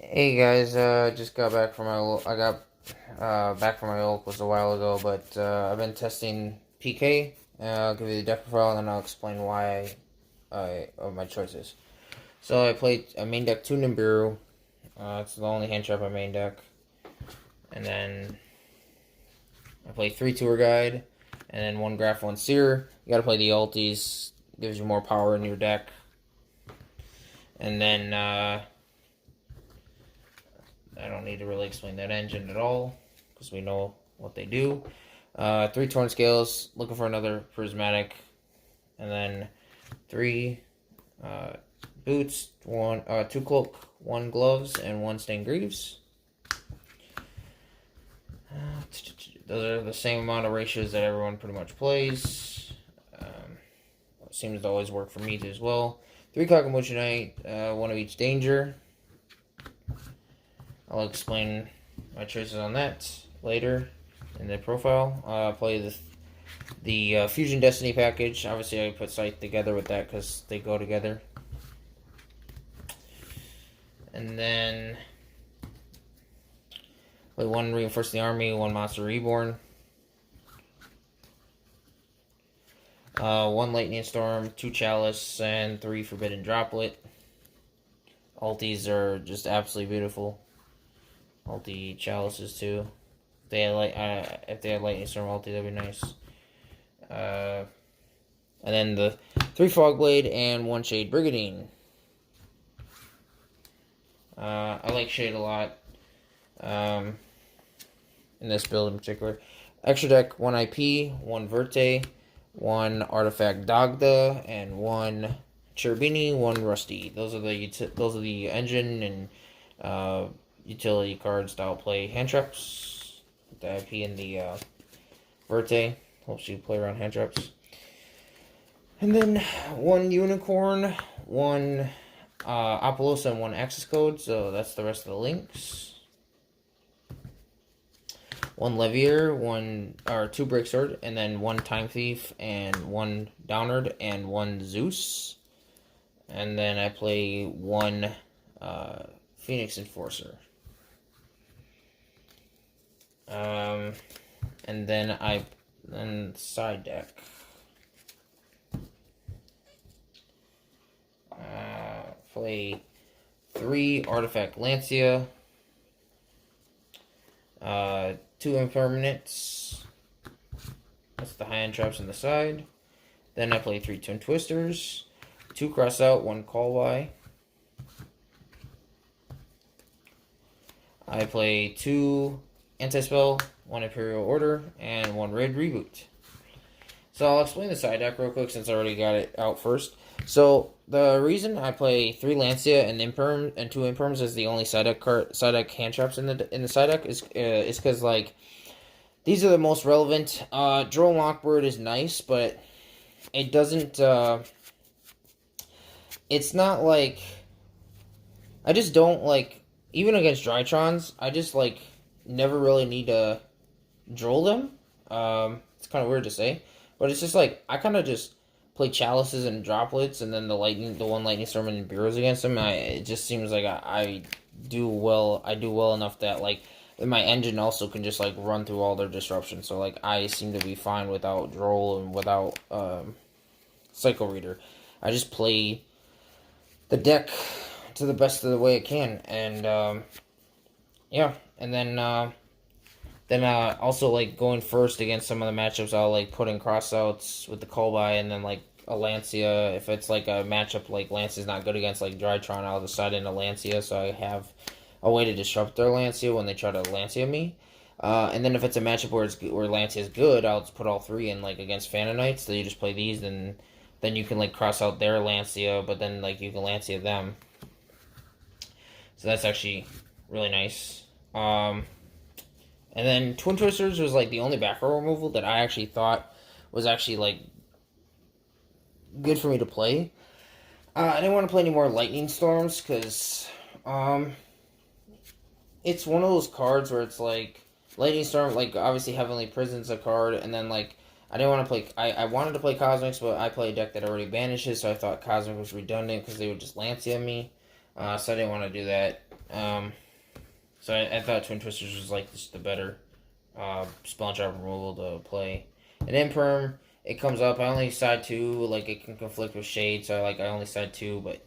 Hey guys, just got back from I got back from my ult was a while ago, but I've been testing PK. I'll give you the deck profile and then I'll explain why of my choices. So I played a main deck 2 Nibiru. It's the only hand trap I main deck. And then I play 3 Tour Guide, and then 1 Graph, 1 Seer. You gotta play the ultis, gives you more power in your deck. And then I don't need to really explain that engine at all, because we know what they do. 3 Torn Scales, looking for another Prismatic, and then 3 Boots, 2 Cloak, 1 Gloves, and 1 Stained Greaves. Those are the same amount of ratios that everyone pretty much plays. Seems to always work for me as well. 3 Kakamuchinite, 1 of each danger. I'll explain my choices on that later in the profile. Play the Fusion Destiny package. Obviously, I put Scythe together with that because they go together. And then play 1 Reinforce the Army, 1 Monster Reborn. 1 Lightning Storm, 2 Chalice, and 3 Forbidden Droplet. Ultis are just absolutely beautiful. Ulti Chalices too. If they had Lightning Storm ulti, that'd be nice. And then the 3 Fogblade and 1 Shade Brigadine. I like Shade a lot. In this build in particular. Extra deck, 1 IP, 1 Verte, 1 Artifact Dagda, and 1 Cherubini, 1 Rusty. Those are the engine and utility card style play hand traps. The IP and the Verte helps you play around hand traps. And then 1 Unicorn, 1 Apollosa, and 1 Access Code. So that's the rest of the links. 1 Levier, 2 Break Sword, and then 1 Time Thief, and 1 Downard, and 1 Zeus. And then I play 1 Phoenix Enforcer. And then side deck. Play 3 Artifact Lancia. 2 Impermanents. That's the high-end traps on the side. Then I play 3 Twin Twisters. 2 Cross Out, 1 Call By. I play 2 Anti-Spell, 1 Imperial Order, and 1 Red Reboot. So I'll explain the side deck real quick since I already got it out first. So the reason I play 3 Lancia and 2 Imperms as the only side deck hand traps in the side deck is because like these are the most relevant. Drone Lockbird is nice, but it doesn't. It's not like I just don't like even against Drytrons. I just like never really need to droll them. It's kind of weird to say, but it's just like I kind of just play Chalices and Droplets, and then the 1 Lightning Storm and Bureaus against them. It just seems like I do well. I do well enough that like my engine also can just like run through all their disruptions. So like I seem to be fine without droll and without Psycho Reader. I just play the deck to the best of the way it can, and yeah, and then also like going first against some of the matchups, I'll like put in crossouts with the call by, and then like a Lancia. If it's like a matchup like Lancia's not good against like Drytron, I'll decide into Lancia, so I have a way to disrupt their Lancia when they try to Lancia me. And then if it's a matchup where Lancia is good, I'll just put all 3 in like against Phantom so you just play these, and then you can like cross out their Lancia, but then like you can Lancia them. So that's actually really nice. And then Twin Twisters was like the only back row removal that I actually thought was actually like good for me to play. I didn't want to play any more Lightning Storms because it's one of those cards where it's like Lightning Storm, like obviously Heavenly Prison's a card, and then like I didn't want to play. I wanted to play Cosmics, but I play a deck that already banishes, so I thought Cosmic was redundant because they would just Lancia me. So I didn't want to do that. Um, so I thought Twin Twisters was like just the better spell and trap removal to play. And then Perm, it comes up. I only side two. Like it can conflict with Shade, so I only side two. But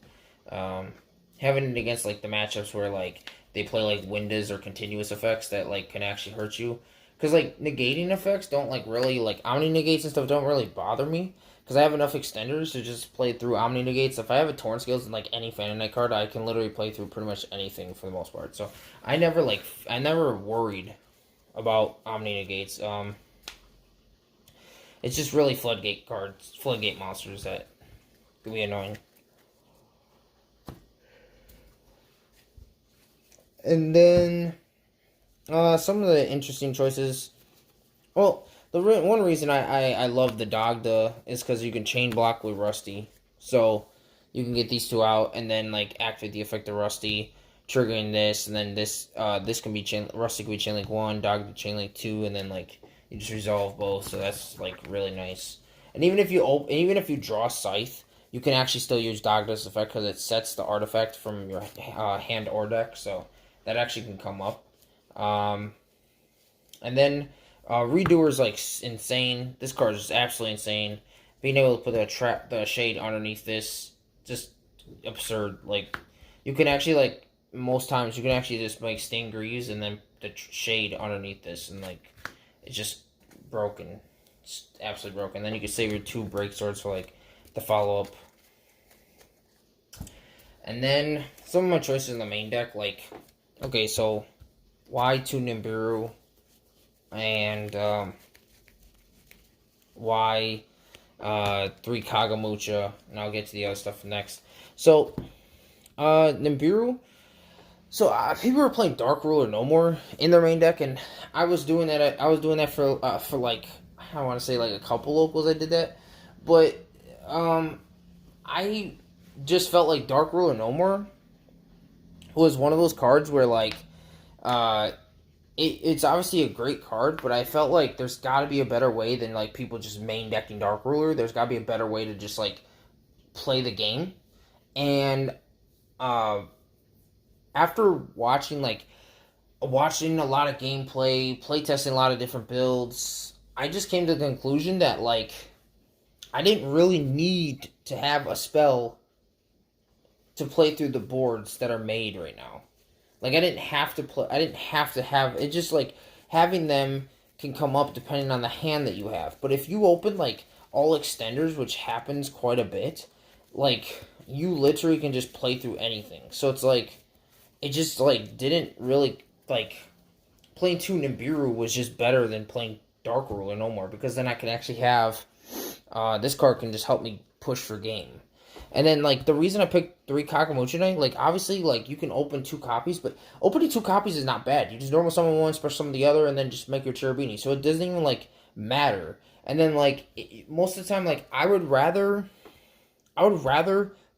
having it against like the matchups where like they play like windows or continuous effects that like can actually hurt you. Because like negating effects don't like really like Omni negates and stuff don't really bother me. Because I have enough extenders to just play through Omni negates. If I have a Torn Scales and like any Phantom Knight card, I can literally play through pretty much anything for the most part. So I never worried about Omni negates. It's just really floodgate cards, floodgate monsters that can be annoying. And then some of the interesting choices. Well, one reason I love the Dogda is because you can chain block with Rusty. So you can get these two out and then like activate the effect of Rusty, triggering this, and then this can be Rusty can be chain link 1, Dogda chain link 2, and then like you just resolve both. So that's like really nice. And even if you draw Scythe, you can actually still use Dogda's effect because it sets the artifact from your hand or deck. So that actually can come up. And then Redoer's like insane. This card is absolutely insane. Being able to put the Shade underneath this, just absurd. Like you can actually like most times you can actually just make Stain Greaves and then the Shade underneath this, and like it's just broken. It's absolutely broken. Then you can save your 2 Break Swords for like the follow up. And then some of my choices in the main deck, like okay, so why 2 Nibiru and why 3 Kagamucha, and I'll get to the other stuff next. So Nibiru. So people were playing Dark Ruler No More in their main deck, and I was doing that. I was doing that for like I want to say like a couple locals. I did that, but I just felt like Dark Ruler No More was one of those cards where like it's obviously a great card, but I felt like there's got to be a better way than like people just main decking Dark Ruler. There's got to be a better way to just like play the game, and after watching a lot of gameplay, playtesting a lot of different builds, I just came to the conclusion that like I didn't really need to have a spell to play through the boards that are made right now. Like I didn't have to play. I didn't have to have it. Just like having them can come up depending on the hand that you have. But if you open like all extenders, which happens quite a bit, like you literally can just play through anything. So it's like it just like didn't really like playing 2 Nibiru was just better than playing Dark Ruler No More, because then I could actually have this card can just help me push for game. And then, like, the reason I picked 3 Kakamuchi, like, obviously, like, you can open 2 copies, but opening 2 copies is not bad. You just normal summon one, special summon the other, and then just make your Cherubini. So it doesn't even, like, matter. And then, like, most of the time, like, I would rather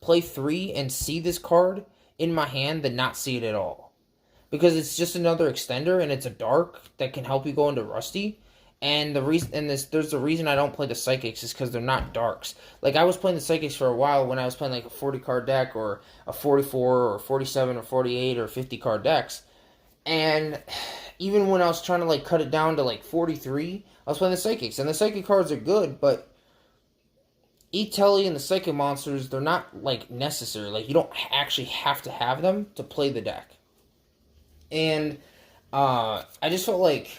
play 3 and see this card in my hand than not see it at all. Because it's just another extender, and it's a dark that can help you go into Rusty. And there's the reason I don't play the Psychics is because they're not darks. Like I was playing the Psychics for a while when I was playing like a 40 card deck or a 44 or 47 or 48 or 50 card decks, and even when I was trying to like cut it down to like 43, I was playing the Psychics, and the Psychic cards are good, but E-Telly and the Psychic monsters, they're not like necessary. Like you don't actually have to have them to play the deck, and I just felt like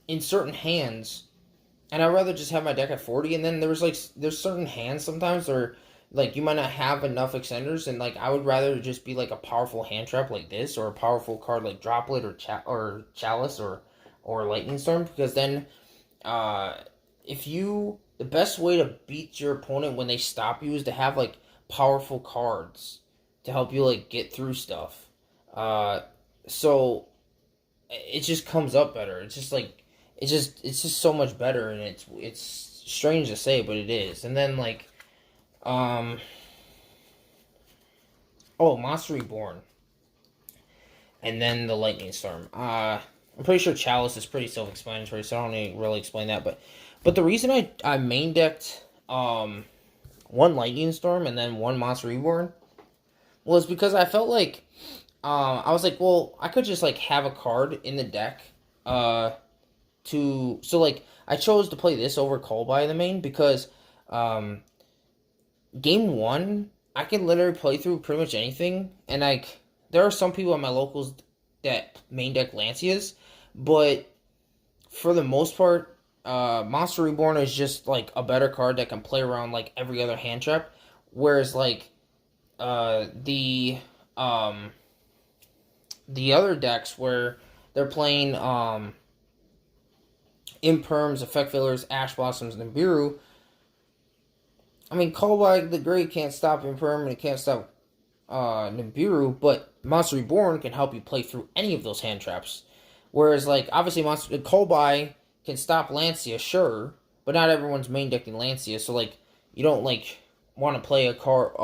in certain hands, and I'd rather just have my deck at 40, and then there's certain hands sometimes where like you might not have enough extenders, and like I would rather just be like a powerful hand trap like this, or a powerful card like Droplet or Chalice or Lightning Storm, because then the best way to beat your opponent when they stop you is to have like powerful cards to help you like get through stuff. So it just comes up better. It's just like it's just so much better, and it's strange to say, but it is. And then like Monster Reborn, and then the Lightning Storm. I'm pretty sure Chalice is pretty self-explanatory, so I don't need to really explain that. But the reason I main decked one Lightning Storm and then one Monster Reborn was because I felt like I was like, well, I could just like have a card in the deck. Uh, so like I chose to play this over Call by the main because um, game one I can literally play through pretty much anything, and like there are some people at my locals that main deck Lancias, but for the most part, Monster Reborn is just like a better card that can play around like every other hand trap, whereas like the the other decks where they're playing Imperms, Effect Fillers, Ash Blossoms, and Nibiru. I mean, Callback the Great can't stop Imperm and it can't stop Nibiru, but Monster Reborn can help you play through any of those hand traps. Whereas, like, obviously, Callby can stop Lancia, sure, but not everyone's main decking Lancia, so, like, you don't, like, want to play a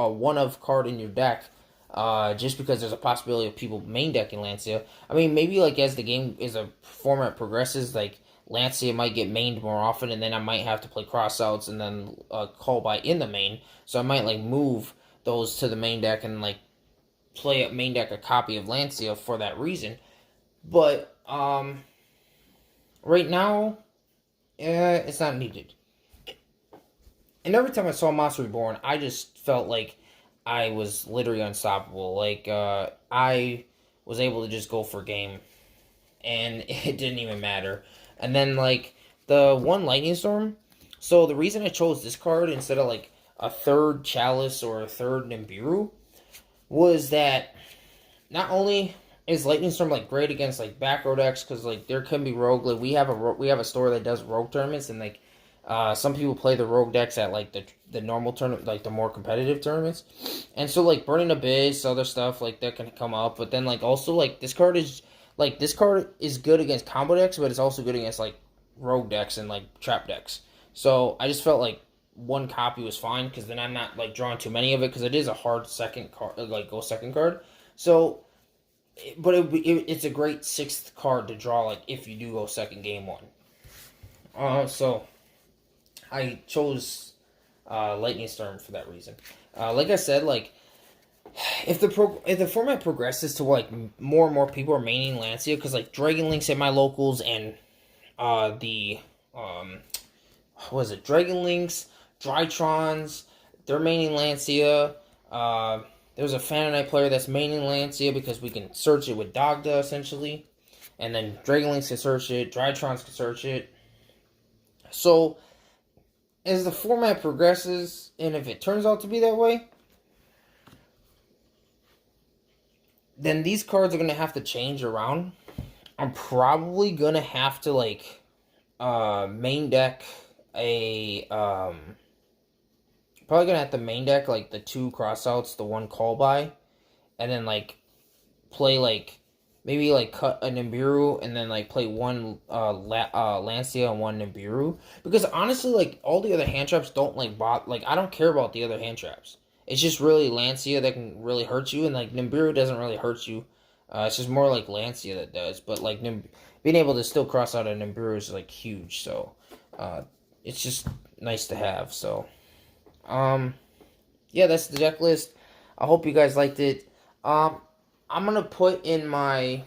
one-of card in your deck just because there's a possibility of people main decking Lancia. I mean, maybe, like, as the game, as a format progresses, like, Lancia might get mained more often, and then I might have to play crossouts and then call by in the main. So I might like move those to the main deck and like play at main deck a copy of Lancia for that reason. But right now, it's not needed. And every time I saw Monster Reborn, I just felt like I was literally unstoppable. Like I was able to just go for game, and it didn't even matter. And then, like, the one Lightning Storm. So, the reason I chose this card instead of, like, a third Chalice or a third Nibiru was that not only is Lightning Storm, like, great against, like, back row decks, because, like, there can be rogue. Like, we have a store that does rogue tournaments, and, like, some people play the rogue decks at, like, the normal tournament, like, the more competitive tournaments. And so, like, Burning Abyss, other stuff, like, that can come up. But then, like, also, like, this card is good against combo decks, but it's also good against like rogue decks and like trap decks. So I just felt like one copy was fine because then I'm not like drawing too many of it because it is a hard second card, like go second card. So, but it's a great sixth card to draw like if you do go second game one. So I chose Lightning Storm for that reason. Like I said, like if the format progresses to like more and more people are maining Lancia, because like Dragon Links at my locals and the what was it, Dragon Links, Drytrons, they're maining Lancia. There's a Fan Night player that's maining Lancia because we can search it with Dogda essentially, and then Dragon Links can search it, Drytrons can search it. So as the format progresses, and if it turns out to be that way, then these cards are going to have to change around. I'm probably going to have to, like, main deck a, probably going to have to main deck, like, the two crossouts, the one call by, and then, like, play, like, maybe, like, cut a Nibiru, and then, like, play one, Lancia and one Nibiru. Because, honestly, like, all the other hand traps don't, like, I don't care about the other hand traps. It's just really Lancia that can really hurt you, and like Nibiru doesn't really hurt you. It's just more like Lancia that does. But like being able to still cross out a Nibiru is like huge. So it's just nice to have. So yeah, that's the deck list. I hope you guys liked it. I'm gonna put in my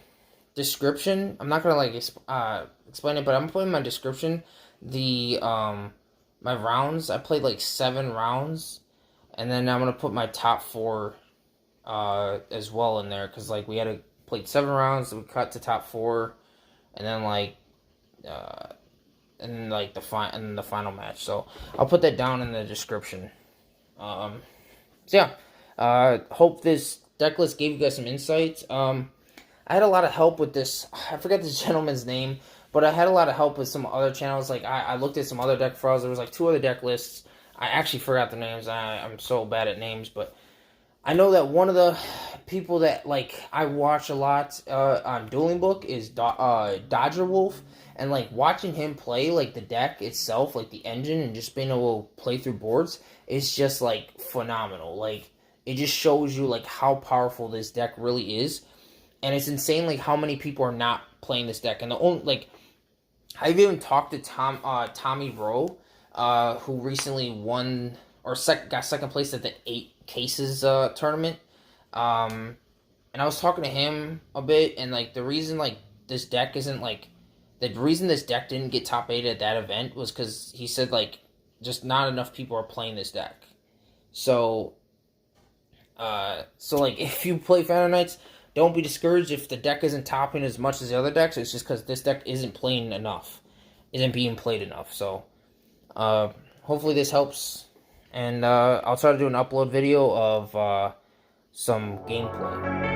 description. I'm not gonna like explain it, but I'm gonna put in my description the my rounds. I played like 7 rounds. And then I'm going to put my top 4 as well in there. Because, like, we had to play 7 rounds. So we cut to top 4. And then, like, the final match. So I'll put that down in the description. So, yeah. Hope this deck list gave you guys some insights. I had a lot of help with this. I forget this gentleman's name. But I had a lot of help with some other channels. Like, I looked at some other deck files. There was, like, 2 other deck lists. I actually forgot the names. I'm so bad at names, but I know that one of the people that like I watch a lot on Dueling Book is Dodger Wolf, and like watching him play like the deck itself, like the engine, and just being able to play through boards is just like phenomenal. Like it just shows you like how powerful this deck really is, and it's insane like how many people are not playing this deck. And the only like I've even talked to Tommy Rowe. Who recently won or got second place at the 8 Cases tournament. and I was talking to him a bit, and like the reason this deck isn't the reason this deck didn't get top 8 at that event was because he said like just not enough people are playing this deck. So like if you play Phantom Knights, don't be discouraged if the deck isn't topping as much as the other decks. It's just because this deck isn't playing enough, isn't being played enough. So hopefully this helps, and I'll try to do an upload video of some gameplay.